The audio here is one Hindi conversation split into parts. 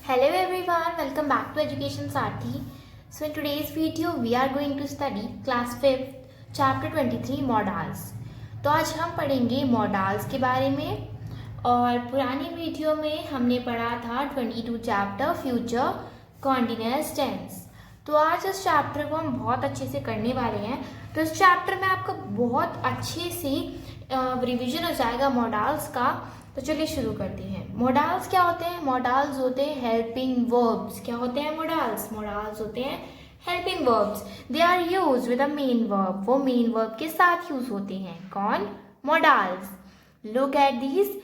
Hello everyone, welcome back to Education Sarthi. So in today's video we are going to study class 5th chapter 23 modals. तो आज हम पढ़ेंगे modals के बारे में और पुरानी वीडियो में हमने पढ़ा था 22 चैप्टर फ्यूचर कॉन्टिन्यूअस टेंस। तो आज इस चैप्टर को हम बहुत अच्छे से करने वाले हैं। तो इस चैप्टर में आपका बहुत अच्छे से रिवीजन हो जाएगा मॉडल्स का। तो चलिए शुरू करते हैं। मॉडल्स क्या होते हैं? मॉडल्स होते हैं हेल्पिंग वर्ब्स। क्या होते हैं मॉडल्स? मॉडल्स होते हैं helping verbs. They are use with a main verb. वो मेन वर्ब के साथ यूज होते हैं। कौन? Modals. Look at these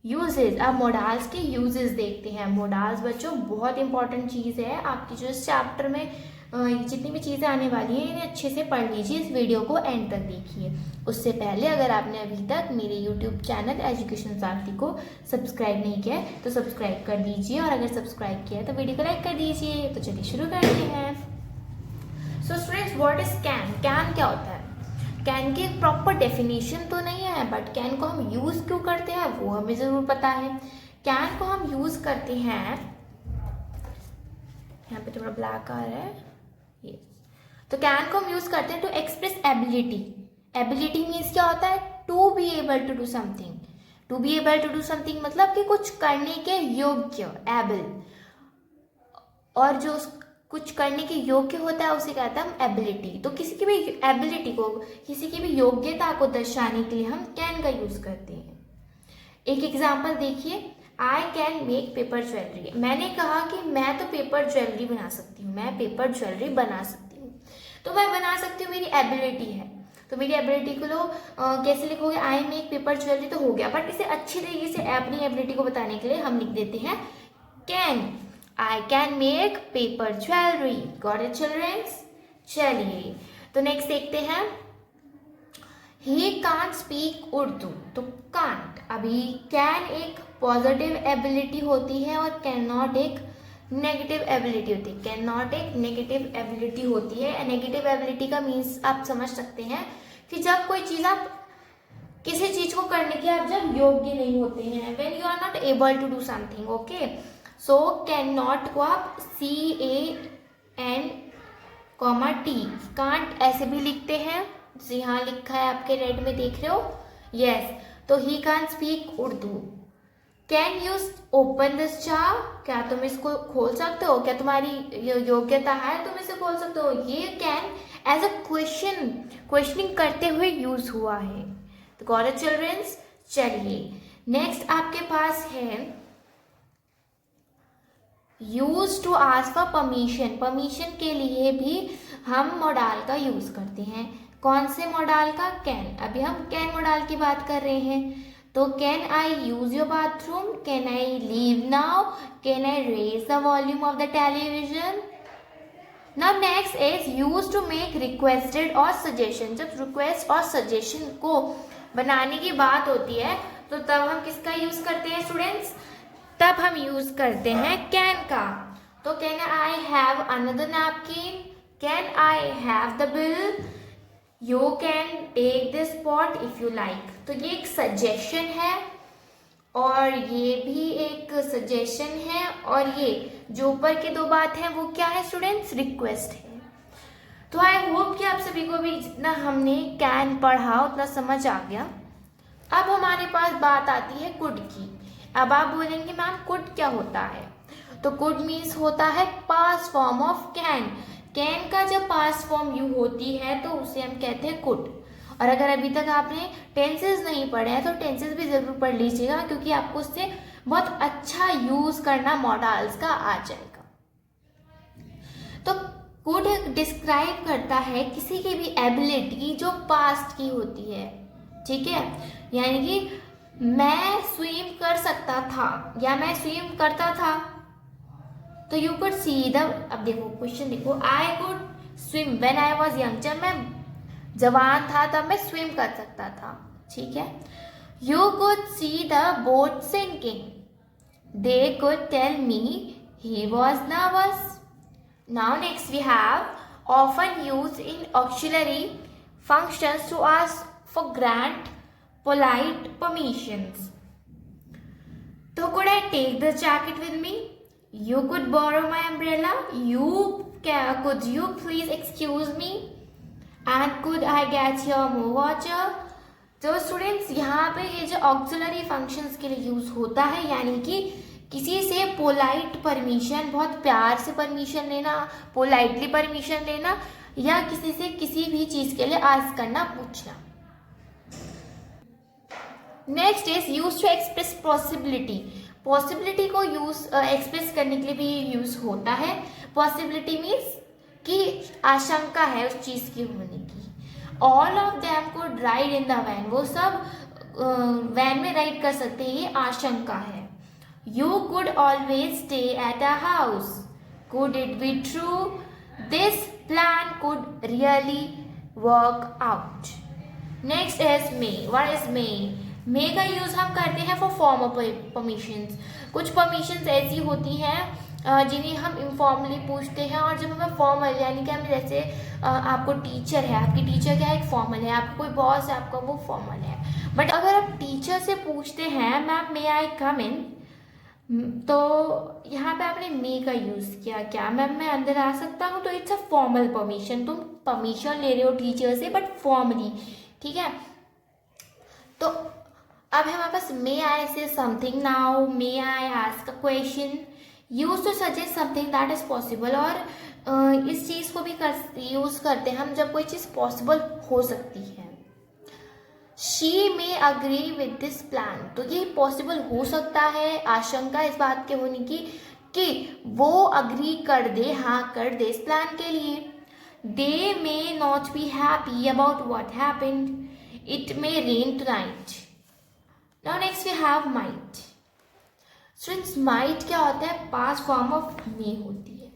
uses. अब मॉडल्स के यूजेस देखते हैं। मॉडल्स बच्चों बहुत इंपॉर्टेंट चीज़ है आपकी जो इस चैप्टर में जितनी भी चीज़ें आने वाली हैं इन्हें अच्छे से पढ़ लीजिए। इस वीडियो को एंड तक देखिए। उससे पहले अगर आपने अभी तक मेरे यूट्यूब चैनल एजुकेशन सारथी को सब्सक्राइब नहीं किया है तो सब्सक्राइब कर दीजिए, और अगर सब्सक्राइब किया है तो वीडियो को लाइक कर दीजिए। तो चलिए शुरू करते हैं। So students, what is can? Can क्या होता है? कैन की एक प्रॉपर डेफिनेशन तो नहीं है, बट कैन को हम यूज़ क्यों करते हैं वो हमें ज़रूर पता है। कैन को हम यूज़ करते हैं, यहाँ पे थोड़ा ब्लैक आ रहा है, तो कैन को हम यूज करते हैं to express ability. Ability means क्या होता है? To be able to do something. To be able to do something मतलब कि कुछ करने के योग्य, एबल, और जो कुछ करने के योग्य होता है उसे कहते हैं हम एबिलिटी। तो किसी की भी एबिलिटी को, किसी की भी योग्यता को दर्शाने के लिए हम कैन का यूज करते हैं। एक एग्जाम्पल देखिए, आई कैन मेक पेपर ज्वेलरी। मैंने कहा कि मैं तो पेपर ज्वेलरी बना सकती हूँ, मैं पेपर ज्वेलरी बना सकती हूँ। तो मैं बना सकती हूँ, मेरी एबिलिटी है। तो मेरी एबिलिटी को लो कैसे लिखोगे? आई मेक पेपर ज्वेलरी तो हो गया, बट इसे अच्छी तरीके से अपनी एबिलिटी को बताने के लिए हम लिख देते हैं can. I can make paper jewellery. Got it childrens? चलिए तो नेक्स्ट देखते हैं। He can't speak Urdu. तो कांट, अभी कैन एक पॉजिटिव एबिलिटी होती है और कैन नॉट एक नेगेटिव एबिलिटी होती है। कैन नॉट एक नेगेटिव एबिलिटी होती है। नेगेटिव एबिलिटी का मीन्स आप समझ सकते हैं कि जब कोई चीज़, आप किसी चीज को करने के आप जब योग्य नहीं होते हैं, when you are not able to do something. Okay, so can not को आप CAN, कांट ऐसे भी लिखते हैं, जैसे यहाँ लिखा है आपके रेड में देख रहे हो। यस, तो he can speak Urdu. Can you open this jar? क्या तुम इसको खोल सकते हो? क्या तुम्हारी योग्यता है तुम इसे खोल सकते हो? ये can as a question, questioning करते हुए यूज हुआ है। तो गॉट इट चिल्ड्रंस? चलिए नेक्स्ट आपके पास है use to ask for permission. Permission के लिए भी हम मॉडल का यूज करते हैं। कौन से मॉडल का? कैन। अभी हम कैन मॉडल की बात कर रहे हैं। तो can I use your bathroom? Can I leave now? Can I raise the volume of the television? Now next is use to make requested और सजेशन। जब रिक्वेस्ट और सजेशन को बनाने की बात होती है तो तब हम किसका यूज करते हैं स्टूडेंट्स? तब हम यूज करते हैं कैन का। तो can I have another napkin? Can I have the bill? You can take this pot if you like. तो ये एक सजेशन है और ये भी एक सजेशन है, और ये जो ऊपर की दो बात है वो क्या है स्टूडेंट्स? रिक्वेस्ट है। तो आई होप कि आप सभी को भी जितना हमने कैन पढ़ा उतना समझ आ गया। अब हमारे पास बात आती है कुड की। अब आप बोलेंगे मैम कुड क्या होता है? तो कुड मीन्स होता है past form of can. Can का जब पास्ट फॉर्म यू होती है तो उसे हम कहते हैं कुड। और अगर अभी तक आपने टेंसेस नहीं पढ़े हैं तो टेंसेस भी जरूर पढ़ लीजिएगा, क्योंकि आपको उससे बहुत अच्छा यूज करना मॉडल्स का आ जाएगा। तो कुड डिस्क्राइब करता है किसी की भी एबिलिटी जो पास्ट की होती है। ठीक है, यानी कि मैं स्विम कर सकता था या मैं स्विम करता था, तो यू कुड सी द, अब देखो क्वेश्चन देखो, I could swim when I was young. जब मैं जवान था तब मैं स्विम कर सकता था। ठीक है, you could see the boat sinking. They could tell me he was nervous. Now next we have often use in auxiliary functions to ask for grant polite permissions. So could I take this jacket with me? You could borrow my umbrella. Could you please excuse me? And could I get your more water? तो स्टूडेंट्स यहाँ पे ये जो ऑक्सिलरी फंक्शंस के लिए यूज होता है, यानी कि किसी से पोलाइट परमिशन, बहुत प्यार से परमिशन लेना, पोलाइटली परमिशन लेना, या किसी से किसी भी चीज के लिए आस्क करना, पूछना। Next is use to express possibility. Possibility को एक्सप्रेस करने के लिए भी यूज होता है। पॉसिबिलिटी मीन्स कि आशंका है उस चीज की होने की। All of them could ride in the van, वो सब वैन में राइड कर सकते हैं, ये आशंका है। You could always stay at a house, could it be true? This plan could really work out. Next is may. What is may? May का यूज हम करते हैं फॉर फॉर्मल परमिशंस। कुछ परमिशंस ऐसी होती हैं जिन्हें हम इनफॉर्मली पूछते हैं, और जब हमें फॉर्मल, यानी कि हम जैसे आपको टीचर है, आपकी टीचर क्या है, एक फॉर्मल है, आपको कोई बॉस है, आपका वो फॉर्मल है। बट अगर आप टीचर से पूछते हैं मैम मे आई कम इन, तो यहाँ पे आपने मे का यूज किया, क्या मैम मैं अंदर आ सकता हूँ, तो इट्स अ फॉर्मल परमिशन। तुम परमिशन ले रहे हो टीचर से बट फॉर्मली, ठीक है। तो अब हमारे पास may I say something now, may I ask a question, use to suggest something that is possible. और इस चीज को भी यूज करते हैं हम जब कोई चीज पॉसिबल हो सकती है। She may agree with this plan, तो ये पॉसिबल हो सकता है, आशंका इस बात के होने की कि वो अग्री कर दे, हाँ कर दे इस प्लान के लिए। They may not be happy about what happened, it may rain tonight. Now next we have might. Students might क्या होता है? पास्ट फॉर्म ऑफ मे होती है।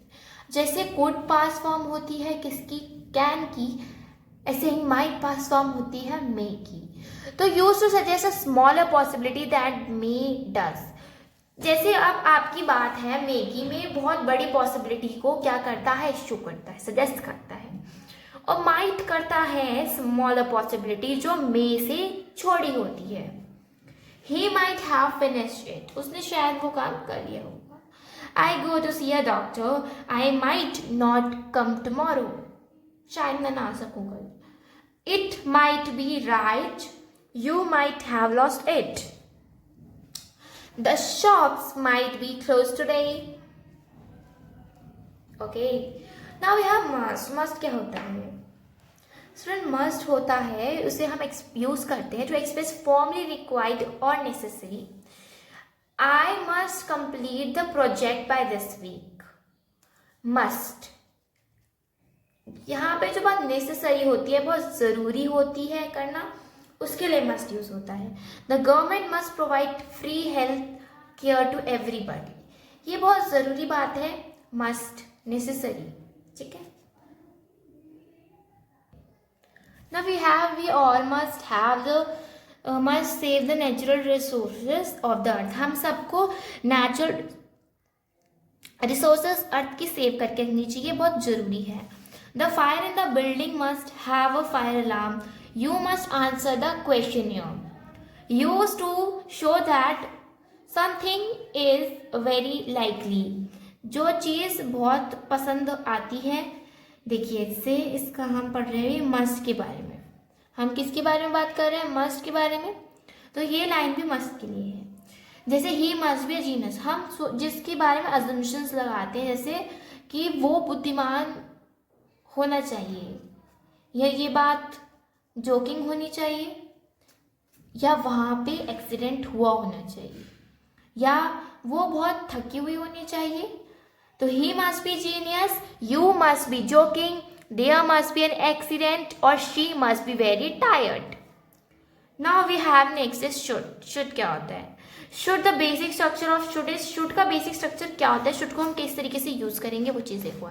जैसे कुड पास्ट फॉर्म होती है किसकी? कैन की। ऐसे ही माइट पास्ट फॉर्म होती है मे की। तो use to suggest a smaller possibility that may does. जैसे अब आपकी बात है मे की, मे बहुत बड़ी पॉसिबिलिटी को क्या करता है? शो करता है, सजेस्ट करता है। और माइट करता है स्मॉलर पॉसिबिलिटी जो मे से छोटी होती है। He might have finished it. उसने शायद वो काम कर लिया होगा। I go to see a doctor. I might not come tomorrow. शायद मैं ना आ सकूँ कल। It might be right. You might have lost it. The shops might be closed today. Okay. Now we have must. Must क्या होता है? स्टूडेंट मस्ट होता है, उसे हम यूज करते हैं टू एक्सप्रेस फॉर्मली रिक्वायर्ड और necessary. I must complete the project by this week. Must, यहाँ पे जो बात नेसेसरी होती है, बहुत जरूरी होती है करना, उसके लिए मस्ट यूज होता है। The government must provide free health care to everybody. ये बहुत जरूरी बात है, मस्ट, नेसेसरी, ठीक है। Now we all must have must save the natural resources of the earth. हम सबको natural resources अर्थ की सेव करके रखनी चाहिए, बहुत जरूरी है। The fire in the building must have a fire alarm. You must answer the questionnaire. Used to show that something is very likely. जो चीज़ बहुत पसंद आती है, देखिए इससे इसका हम पढ़ रहे हैं मस्ट के बारे में। हम किसके बारे में बात कर रहे हैं? मस्ट के बारे में। तो ये लाइन भी मस्ट के लिए है। जैसे he must be a genius, हम जिसके बारे में अजम्पशंस लगाते हैं, जैसे कि वो बुद्धिमान होना चाहिए, या ये बात जोकिंग होनी चाहिए, या वहाँ पे एक्सीडेंट हुआ होना चाहिए, या वो बहुत थकी हुई होनी चाहिए। तो he must be genius, you must be joking, there must be an accident, or she must be very tired. Now we have next is should. Should क्या होता है? Should the basic structure of should is, should का basic structure क्या होता है? should को हम किस तरीके से यूज करेंगे वो चीज़ देखो।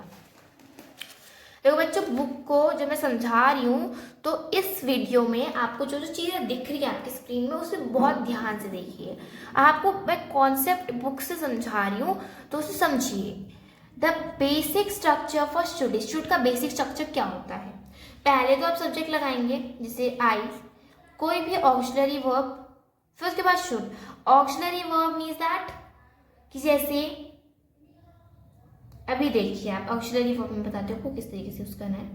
देखो बच्चों, बुक को जब मैं समझा रही हूँ तो इस वीडियो में आपको जो जो चीज़ें दिख रही है आपकी स्क्रीन में, उसे बहुत ध्यान से देखिए। आपको मैं कॉन्सेप्ट बुक से समझा रही हूँ तो उसे समझिए। The basic structure for should is, should का बेसिक स्ट्रक्चर क्या होता है? पहले तो आप सब्जेक्ट लगाएंगे, जैसे आई, कोई भी ऑक्सिलरी वर्ब, फिर उसके बाद should. Auxiliary verb means that कि जैसे अभी देखिए आप ऑक्सिलरी वर्ब में बताते हो आपको किस तरीके से यूज करना है.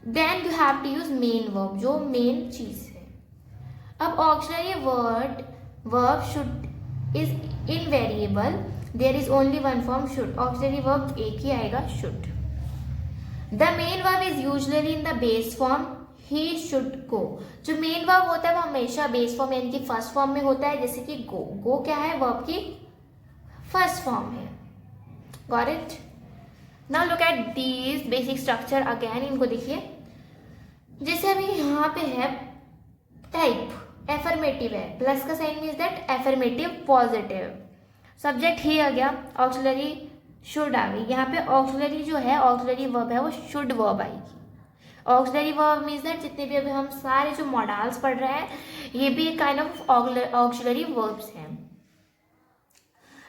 Then you have to use main verb, जो मेन चीज है. अब auxiliary verb should is invariable, there is only one form should. Auxiliary verb एक ही आएगा, should. The main verb is usually in the base form, he should go. जो मेन वर्ब होता है वो हमेशा बेस फॉर्म यानी कि फर्स्ट फॉर्म में होता है, जैसे कि गो. गो क्या है, वर्ब की फर्स्ट फॉर्म है. Got it. Now look at these basic structure again. इनको देखिए. जैसे अभी यहाँ पे है टाइप, एफर्मेटिव है, प्लस का sign means that affirmative positive. Subject ही आ गया, ऑक्सिलरी शुड आ गई. यहाँ पे ऑक्सिलरी जो है, ऑक्सिलरी वर्ब है वो शुड वर्ब आएगी. ऑक्सिलरी वर्ब मीन्स दैट जितने भी अभी हम सारे जो मॉडल्स पढ़ रहे हैं ये भी एक काइंड ऑफ ऑक्सिलरी वर्ब्स हैं.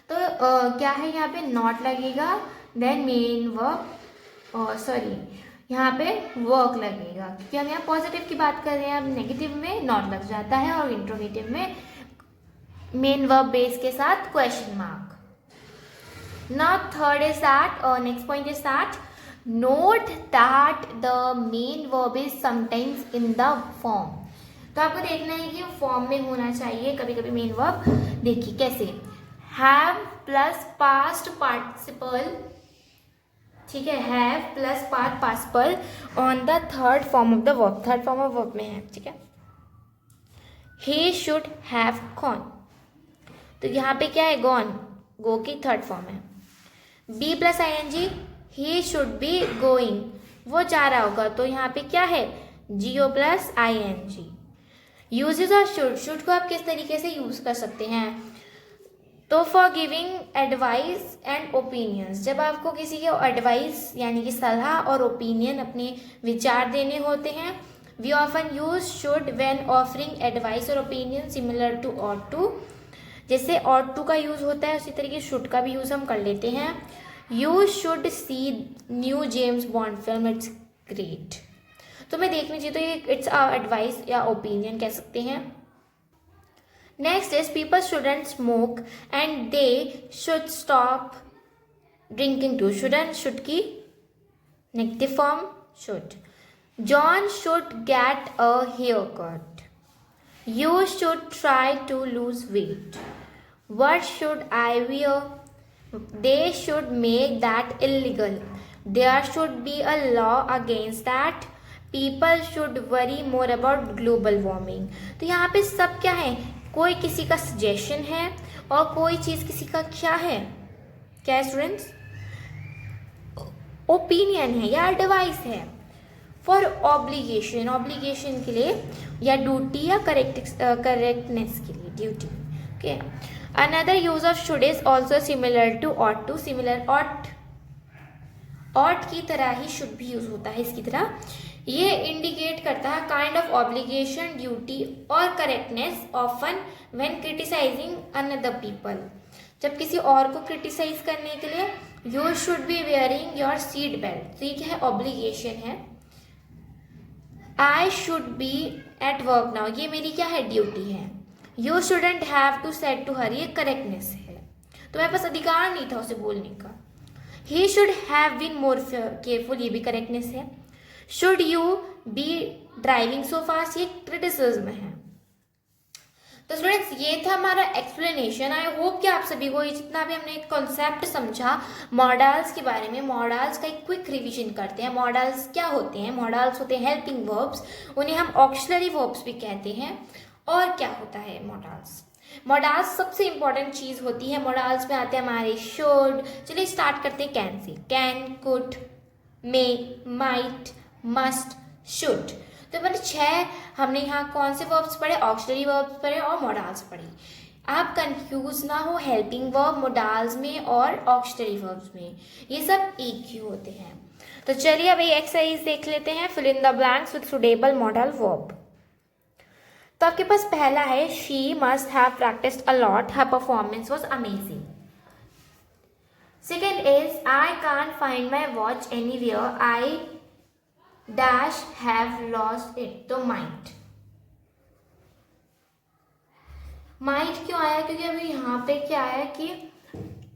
तो क्या है, यहाँ पे नॉट लगेगा, देन मेन वर्ब, सॉरी यहाँ पे वर्क लगेगा, क्योंकि हम यहाँ पॉजिटिव की बात कर रहे हैं. अब नेगेटिव में नॉट लग जाता है और इंट्रोगेटिव में मेन वर्ब बेस के साथ question mark. Now third is that, next point is that note that the main verb is sometimes in the form. तो आपको देखना है कि फॉर्म में होना चाहिए कभी कभी मेन वर्ब. देखिए कैसे, हैव प्लस पास्ट पार्टिसिपल, ठीक है, have plus past participle on the third form of the verb. Third form of verb में है, ठीक है. ही शुड हैव गॉन, तो यहाँ पे क्या है, गॉन, गो की थर्ड फॉर्म है. B plus I N G, he should be going, वो जा रहा होगा, तो यहाँ पे क्या है, GO plus I N G. Uses of should. Should को आप किस तरीके से यूज कर सकते हैं, तो for giving advice and opinions. जब आपको किसी के एडवाइस यानी कि सलाह और ओपिनियन, अपने विचार देने होते हैं. We often use should when offering advice और opinion similar to ought to. जैसे ऑट टू का यूज होता है उसी तरीके शुड का भी यूज हम कर लेते हैं. You should see new James bond film, it's great. तुम्हें देखनी चाहिए, तो ये इट्स एडवाइस या ओपिनियन कह सकते हैं. Next is people shouldn't smoke and they should stop drinking too. Shouldn't, should की negative form should. John should get a haircut. You should try to lose weight. What should I wear. They should make that illegal. There should be a law against that. People should worry more about global warming. तो यहाँ पे सब क्या है, कोई किसी का सजेशन है और कोई चीज़ किसी का क्या है, क्या है स्टूडेंट्स, ओपिनियन है या एडवाइस है. फॉर ऑब्लिगेशन, ऑब्लिगेशन के लिए या ड्यूटी या करेक्टनेस के लिए, duty. Okay. Another use of should is also similar to ought to. Similar ought की तरह ही should भी यूज होता है इसकी तरह. ये इंडिकेट करता है काइंड ऑफ ऑब्लिगेशन, ड्यूटी और correctness often when criticizing another people. जब किसी और को क्रिटिसाइज करने के लिए you should be wearing your seat belt. तो ये क्या है, ऑब्लिगेशन है. I should be at work now, ये मेरी क्या है, ड्यूटी है. You shouldn't have to said to her, ये करेक्टनेस है, तो मेरे पास अधिकार नहीं था उसे बोलने का. He should have been more careful, ये भी करेक्टनेस है. Should you be driving so fast, ये क्रिटिसिज्म है. तो स्टूडेंट्स ये था हमारा एक्सप्लेनेशन. आई होप कि आप सभी को ये जितना भी हमने कॉन्सेप्ट समझा मॉडल्स के बारे में, मॉडल्स का एक क्विक रिवीजन करते हैं. मॉडल्स क्या होते हैं, मॉडल्स होते हैं हेल्पिंग वर्ब्स, उन्हें हम ऑक्सिलरी वर्ब्स भी कहते हैं. और क्या होता है मॉडल्स, मॉडल्स सबसे इंपॉर्टेंट चीज़ होती है. मॉडल्स में आते हैं हमारे शुड. चलिए स्टार्ट करते हैं can say. Can, could, may, might, must, should. तो मैंने 6 हमने यहाँ कौन से वर्ब्स पढ़े, ऑक्सिलरी वर्ब्स पढ़े और मॉडल्स पढ़े. आप कंफ्यूज ना हो हेल्पिंग वर्ब मॉडल्स में और ऑक्सिलरी वर्ब्स में, ये सब एक ही होते हैं. तो चलिए अब ये एक्सरसाइज देख लेते हैं. Fill in the blanks with suitable modal verb. तो आपके पास पहला है, she must have practised a lot, her performance was amazing. Second is I can't find my watch anywhere, I dash have lost it. तो माइट, माइट क्यों आया, क्योंकि अभी यहाँ पे क्या आया कि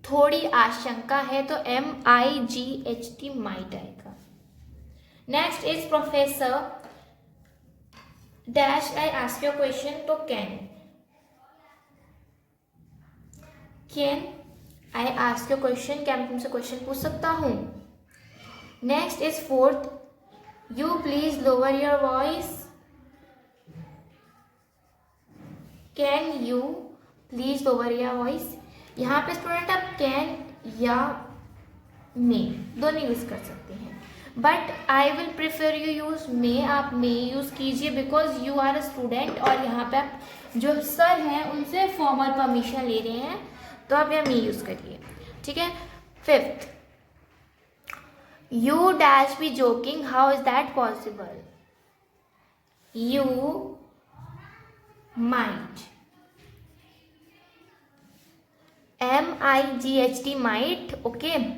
थोड़ी आशंका है तो MIGHT माइट आएगा। Next is professor dash I ask your question, तो can I ask your question, क्या मैं तुमसे क्वेश्चन पूछ सकता हूँ। Next is fourth, you please lower your voice, can you please lower your voice. यहाँ पे स्टूडेंट आप कैन या मे दोनों यूज कर सकते हैं, but I will prefer you use may. आप मे यूज कीजिए because you are a student और यहाँ पे आप जो सर हैं उनसे फॉर्मल परमिशन ले रहे हैं, तो आप यहाँ मे यूज करिए, ठीक है। Fifth, you dash be joking, how is that possible. You might, MIGHT might, okay.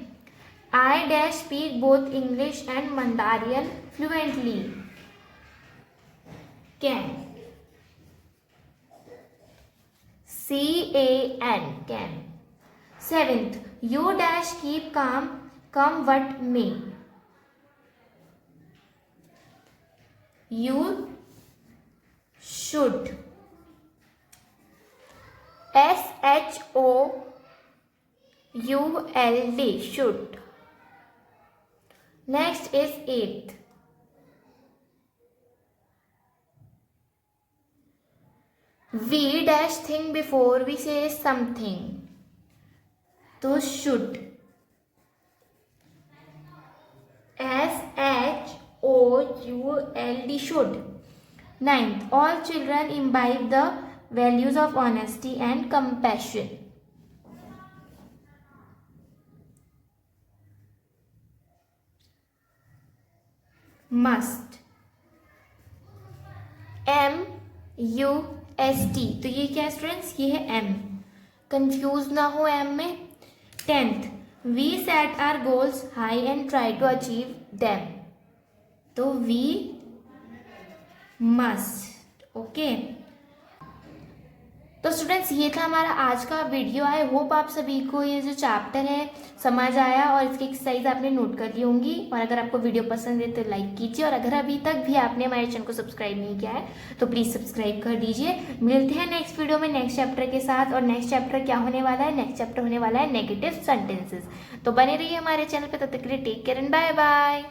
I dash speak both English and Mandarin fluently. Can. CAN, can. Seventh, you dash keep calm, come what may. You should. SHOULD, should. Next is eighth. We dash think before we say something, तो should. SHOULD, should. Ninth, all children imbibe the values of honesty and compassion. Must. MUST, तो ये क्या स्टूडेंट्स, ये है M, कंफ्यूज ना हो M में। 10th, we set our goals high and try to achieve them, तो we must, ओके। तो स्टूडेंट्स ये था हमारा आज का वीडियो। आई होप आप सभी को ये जो चैप्टर है समझ आया और इसकी एक्सरसाइज आपने नोट कर ली होंगी। और अगर आपको वीडियो पसंद है तो लाइक कीजिए, और अगर अभी तक भी आपने हमारे चैनल को सब्सक्राइब नहीं किया है तो प्लीज़ सब्सक्राइब कर दीजिए। मिलते हैं नेक्स्ट वीडियो में नेक्स्ट चैप्टर के साथ। और नेक्स्ट चैप्टर क्या होने वाला है, नेक्स्ट चैप्टर होने वाला है नेगेटिव सेंटेंसेस। तो बने रहिए हमारे चैनल पर, तब तक के लिए take care and bye bye.